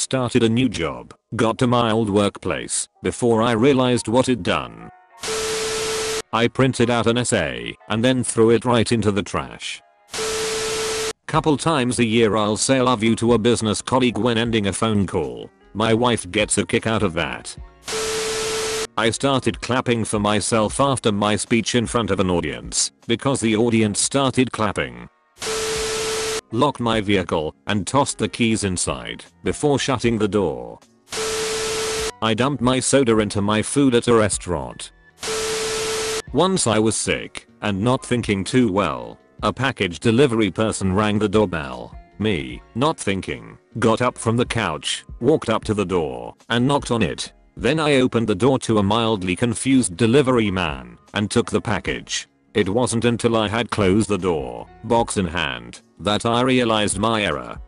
Started a new job, got to my old workplace before I realized what it'd done. I printed out an essay and then threw it right into the trash. Couple times a year I'll say love you to a business colleague when ending a phone call. My wife gets a kick out of that. I started clapping for myself after my speech in front of an audience because the audience started clapping. Locked my vehicle and tossed the keys inside before shutting the door. I dumped my soda into my food at a restaurant. Once I was sick and not thinking too well. A package delivery person rang the doorbell. Me, not thinking, got up from the couch, walked up to the door, and knocked on it. Then I opened the door to a mildly confused delivery man and took the package. It wasn't until I had closed the door, box in hand, that I realized my error.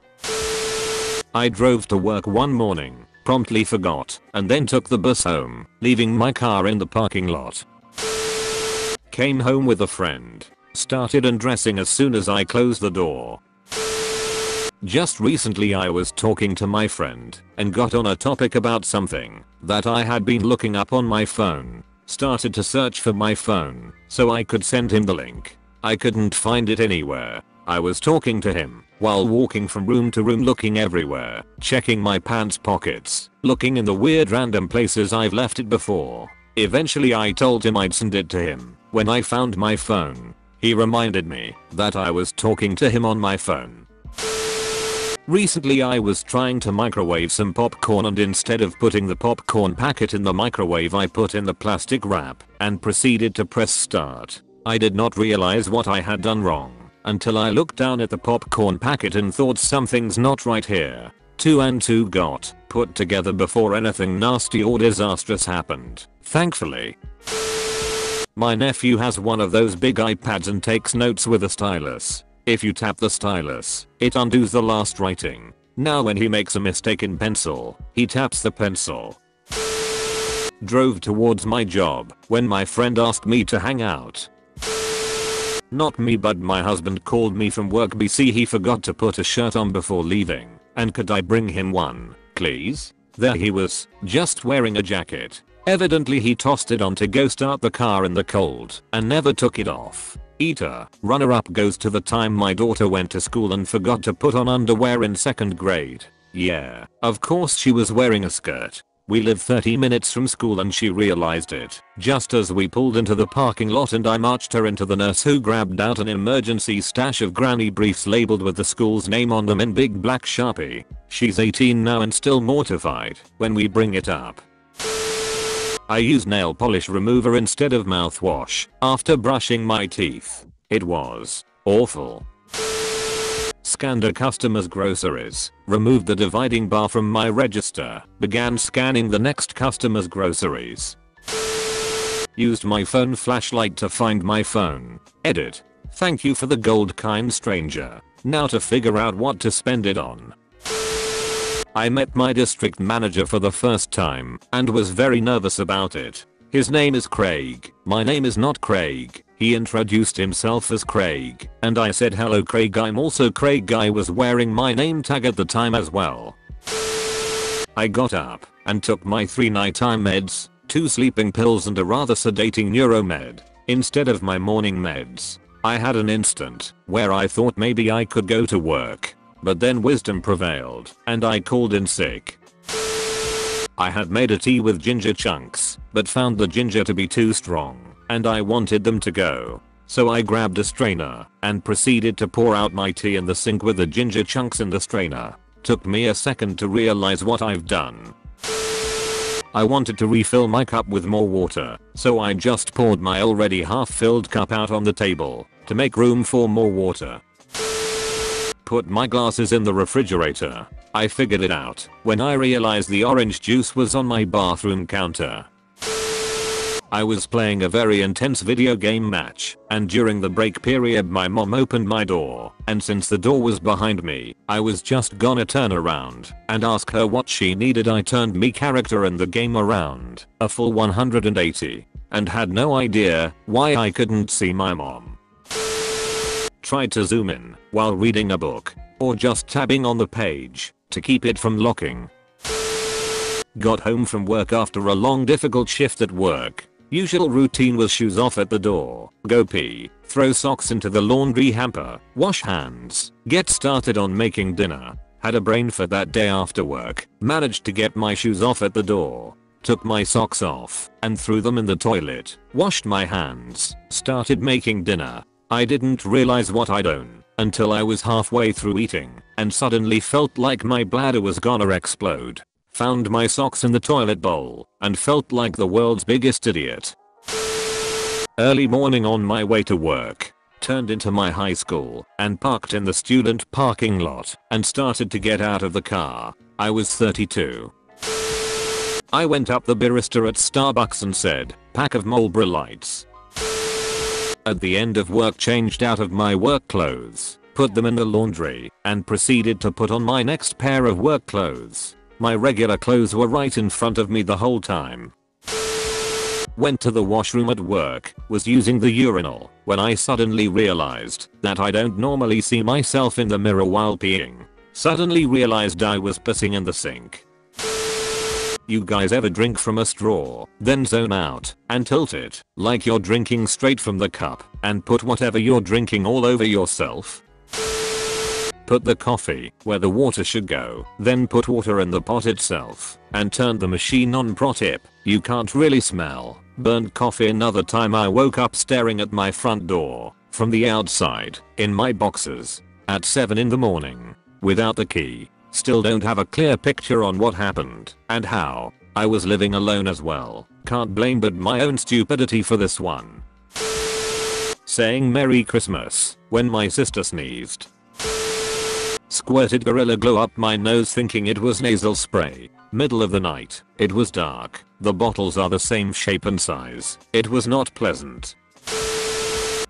I drove to work one morning, promptly forgot, and then took the bus home, leaving my car in the parking lot. Came home with a friend. Started undressing as soon as I closed the door. Just recently I was talking to my friend and got on a topic about something that I had been looking up on my phone. Started to search for my phone so I could send him the link. I couldn't find it anywhere. I was talking to him while walking from room to room, looking everywhere, checking my pants pockets, looking in the weird random places I've left it before. Eventually I told him I'd send it to him when I found my phone. He reminded me that I was talking to him on my phone. Recently I was trying to microwave some popcorn, and instead of putting the popcorn packet in the microwave I put in the plastic wrap and proceeded to press start. I did not realize what I had done wrong until I looked down at the popcorn packet and thought something's not right here. 2 and 2 got put together before anything nasty or disastrous happened, thankfully. My nephew has one of those big iPads and takes notes with a stylus. If you tap the stylus, it undoes the last writing. Now when he makes a mistake in pencil, he taps the pencil. Drove towards my job when my friend asked me to hang out. Not me, but my husband called me from work. BC he forgot to put a shirt on before leaving, and could I bring him one, please? There he was, just wearing a jacket. Evidently he tossed it on to go start the car in the cold and never took it off. Eater, runner up goes to the time my daughter went to school and forgot to put on underwear in 2nd grade. Yeah, of course she was wearing a skirt. We live 30 minutes from school and she realized it just as we pulled into the parking lot, and I marched her into the nurse, who grabbed out an emergency stash of granny briefs labeled with the school's name on them in big black Sharpie. She's 18 now and still mortified when we bring it up. I use nail polish remover instead of mouthwash after brushing my teeth. It was awful. Scanned a customer's groceries, removed the dividing bar from my register, began scanning the next customer's groceries. Used my phone flashlight to find my phone. Edit. Thank you for the gold, kind stranger. Now to figure out what to spend it on. I met my district manager for the first time and was very nervous about it. His name is Craig. My name is not Craig. He introduced himself as Craig, and I said hello Craig, I'm also Craig. I was wearing my name tag at the time as well. I got up and took my 3 nighttime meds, 2 sleeping pills and a rather sedating neuromed instead of my morning meds. I had an instant where I thought maybe I could go to work. But then wisdom prevailed and I called in sick. I had made a tea with ginger chunks, but found the ginger to be too strong and I wanted them to go. So I grabbed a strainer and proceeded to pour out my tea in the sink with the ginger chunks in the strainer. Took me a second to realize what I've done. I wanted to refill my cup with more water, so I just poured my already half-filled cup out on the table to make room for more water. Put my glasses in the refrigerator. I figured it out when I realized the orange juice was on my bathroom counter. I was playing a very intense video game match, and during the break period my mom opened my door, and since the door was behind me, I was just gonna turn around and ask her what she needed. I turned me character in the game around a full 180 and had no idea why I couldn't see my mom. Tried to zoom in while reading a book or just tabbing on the page to keep it from locking. Got home from work after a long difficult shift at work. Usual routine was shoes off at the door, go pee, throw socks into the laundry hamper, wash hands, get started on making dinner. Had a brain fart that day after work, managed to get my shoes off at the door, took my socks off and threw them in the toilet, washed my hands, started making dinner. I didn't realize what I'd done until I was halfway through eating and suddenly felt like my bladder was gonna explode. Found my socks in the toilet bowl and felt like the world's biggest idiot. Early morning on my way to work. Turned into my high school and parked in the student parking lot and started to get out of the car. I was 32. I went up the barista at Starbucks and said, "Pack of Marlboro Lights." At the end of work changed out of my work clothes, put them in the laundry, and proceeded to put on my next pair of work clothes. My regular clothes were right in front of me the whole time. Went to the washroom at work, was using the urinal, when I suddenly realized that I don't normally see myself in the mirror while peeing. Suddenly realized I was pissing in the sink. You guys ever drink from a straw, then zone out, and tilt it, like you're drinking straight from the cup, and put whatever you're drinking all over yourself? Put the coffee where the water should go, then put water in the pot itself, and turn the machine on. Pro tip, you can't really smell burnt coffee. Another time I woke up staring at my front door, from the outside, in my boxers, at 7 in the morning, without the key. Still don't have a clear picture on what happened, and how. I was living alone as well, can't blame but my own stupidity for this one. Saying Merry Christmas, when my sister sneezed. Squirted Gorilla Glue up my nose thinking it was nasal spray. Middle of the night, it was dark, the bottles are the same shape and size. It was not pleasant.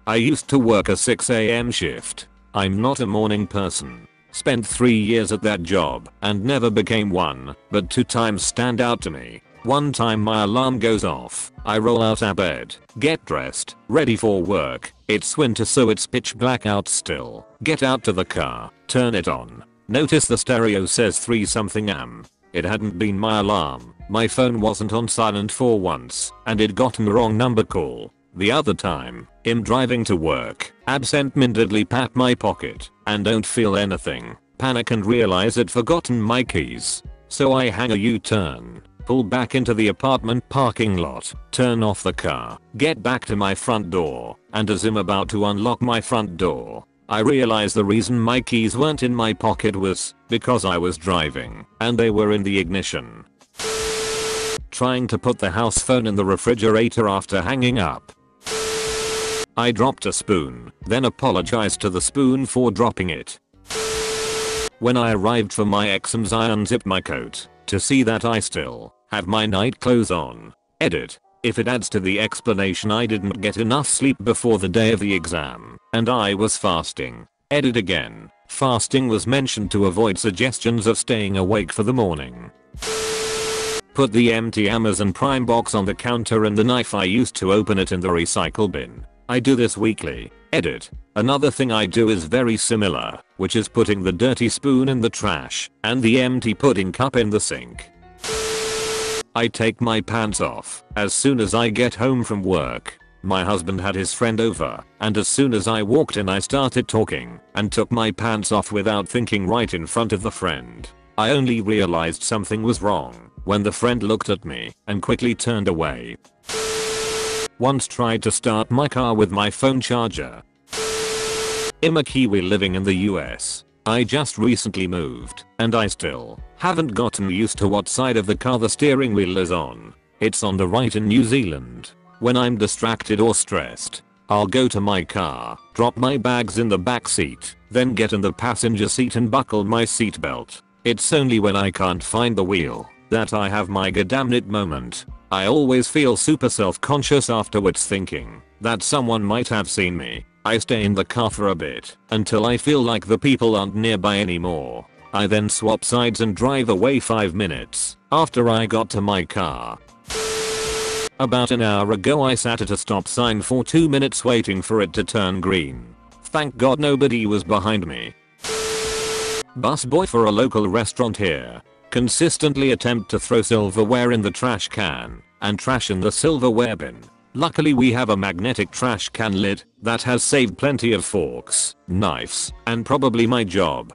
I used to work a 6 AM shift. I'm not a morning person. Spent 3 years at that job and never became one, but 2 times stand out to me. One time my alarm goes off, I roll out of bed, get dressed, ready for work. It's winter so it's pitch black out still. Get out to the car, turn it on. Notice the stereo says 3 something am. It hadn't been my alarm, my phone wasn't on silent for once, and it gotten the wrong number call. The other time, I'm driving to work, absent-mindedly pat my pocket, and don't feel anything, panic and realize I'd forgotten my keys. So I hang a U-turn, pull back into the apartment parking lot, turn off the car, get back to my front door, and as I'm about to unlock my front door, I realize the reason my keys weren't in my pocket was because I was driving, and they were in the ignition. Trying to put the house phone in the refrigerator after hanging up. I dropped a spoon, then apologized to the spoon for dropping it. When I arrived for my exams I unzipped my coat to see that I still have my night clothes on. Edit. If it adds to the explanation I didn't get enough sleep before the day of the exam, and I was fasting. Edit again. Fasting was mentioned to avoid suggestions of staying awake for the morning. Put the empty Amazon Prime box on the counter and the knife I used to open it in the recycle bin. I do this weekly. Edit. Another thing I do is very similar, which is putting the dirty spoon in the trash and the empty pudding cup in the sink. I take my pants off as soon as I get home from work. My husband had his friend over, and as soon as I walked in I started talking and took my pants off without thinking right in front of the friend. I only realized something was wrong when the friend looked at me and quickly turned away. Once tried to start my car with my phone charger. I'm a Kiwi living in the US. I just recently moved, and I still haven't gotten used to what side of the car the steering wheel is on. It's on the right in New Zealand. When I'm distracted or stressed, I'll go to my car, drop my bags in the back seat, then get in the passenger seat and buckle my seatbelt. It's only when I can't find the wheel that I have my goddamnit moment. I always feel super self-conscious afterwards thinking that someone might have seen me. I stay in the car for a bit until I feel like the people aren't nearby anymore. I then swap sides and drive away 5 minutes after I got to my car. About an hour ago I sat at a stop sign for 2 minutes waiting for it to turn green. Thank God nobody was behind me. Busboy for a local restaurant here. Consistently attempt to throw silverware in the trash can and trash in the silverware bin. Luckily we have a magnetic trash can lid that has saved plenty of forks, knives, and probably my job.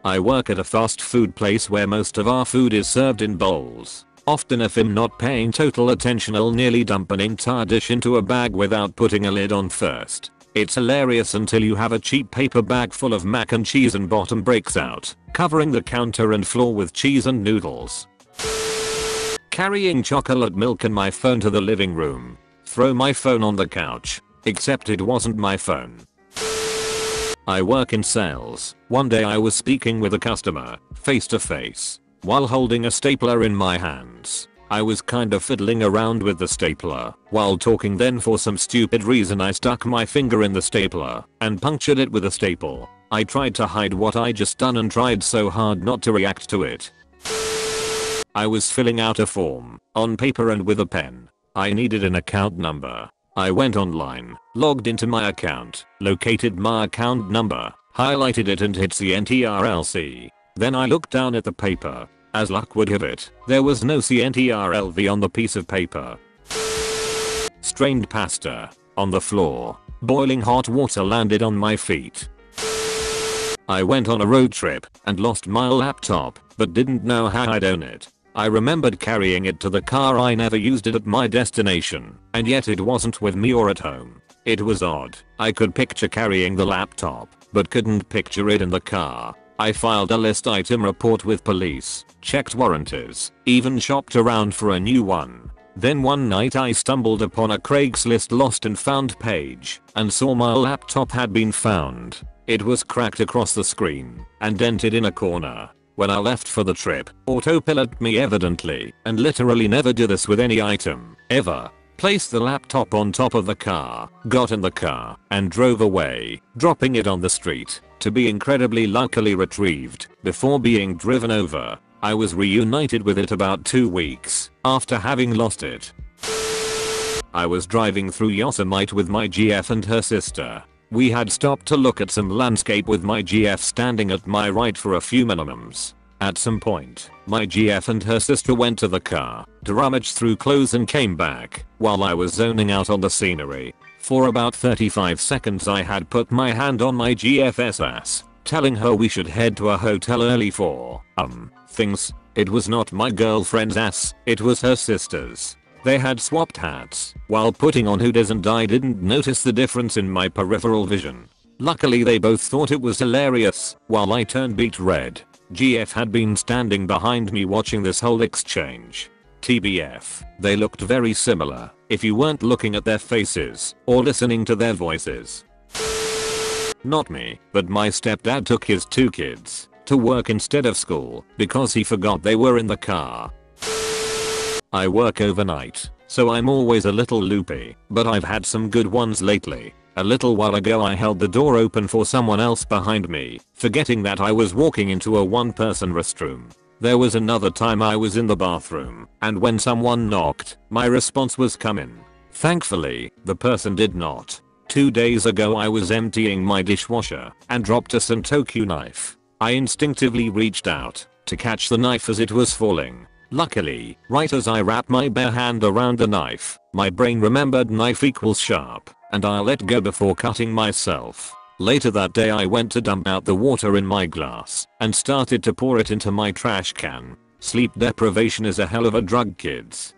I work at a fast food place where most of our food is served in bowls. Often if I'm not paying total attention I'll nearly dump an entire dish into a bag without putting a lid on first. It's hilarious until you have a cheap paper bag full of mac and cheese and bottom breaks out, covering the counter and floor with cheese and noodles. Carrying chocolate milk and my phone to the living room. Throw my phone on the couch. Except it wasn't my phone. I work in sales. One day I was speaking with a customer, face to face, while holding a stapler in my hands. I was kind of fiddling around with the stapler while talking, then for some stupid reason I stuck my finger in the stapler and punctured it with a staple. I tried to hide what I just done and tried so hard not to react to it. I was filling out a form, on paper and with a pen. I needed an account number. I went online, logged into my account, located my account number, highlighted it and hit CNTRLC. Then I looked down at the paper. As luck would have it, there was no CNTRLV on the piece of paper. Strained pasta. On the floor. Boiling hot water landed on my feet. I went on a road trip and lost my laptop, but didn't know how I'd own it. I remembered carrying it to the car. I never used it at my destination, and yet it wasn't with me or at home. It was odd. I could picture carrying the laptop, but couldn't picture it in the car. I filed a list item report with police, checked warranties, even shopped around for a new one. Then one night I stumbled upon a Craigslist lost and found page and saw my laptop had been found. It was cracked across the screen and dented in a corner. When I left for the trip, autopilot me evidently, and literally never do this with any item, ever. Placed the laptop on top of the car, got in the car, and drove away, dropping it on the street, to be incredibly luckily retrieved, before being driven over. I was reunited with it about 2 weeks, after having lost it. I was driving through Yosemite with my GF and her sister. We had stopped to look at some landscape with my GF standing at my right for a few minimums. At some point, my GF and her sister went to the car to rummage through clothes and came back while I was zoning out on the scenery. For about 35 seconds I had put my hand on my GF's ass, telling her we should head to a hotel early for, things. It was not my girlfriend's ass, it was her sister's. They had swapped hats while putting on hoodies and I didn't notice the difference in my peripheral vision. Luckily they both thought it was hilarious while I turned beet red. GF had been standing behind me watching this whole exchange. TBF, they looked very similar if you weren't looking at their faces or listening to their voices. Not me, but my stepdad took his 2 kids to work instead of school because he forgot they were in the car. I work overnight, so I'm always a little loopy, but I've had some good ones lately. A little while ago I held the door open for someone else behind me, forgetting that I was walking into a one-person restroom. There was another time I was in the bathroom, and when someone knocked, my response was come in. Thankfully, the person did not. 2 days ago I was emptying my dishwasher and dropped a Sentoku knife. I instinctively reached out to catch the knife as it was falling. Luckily, right as I wrapped my bare hand around the knife, my brain remembered knife equals sharp, and I let go before cutting myself. Later that day I went to dump out the water in my glass and started to pour it into my trash can. Sleep deprivation is a hell of a drug, kids.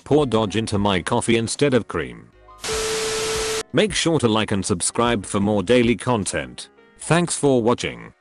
Pour Dodge into my coffee instead of cream. Make sure to like and subscribe for more daily content. Thanks for watching.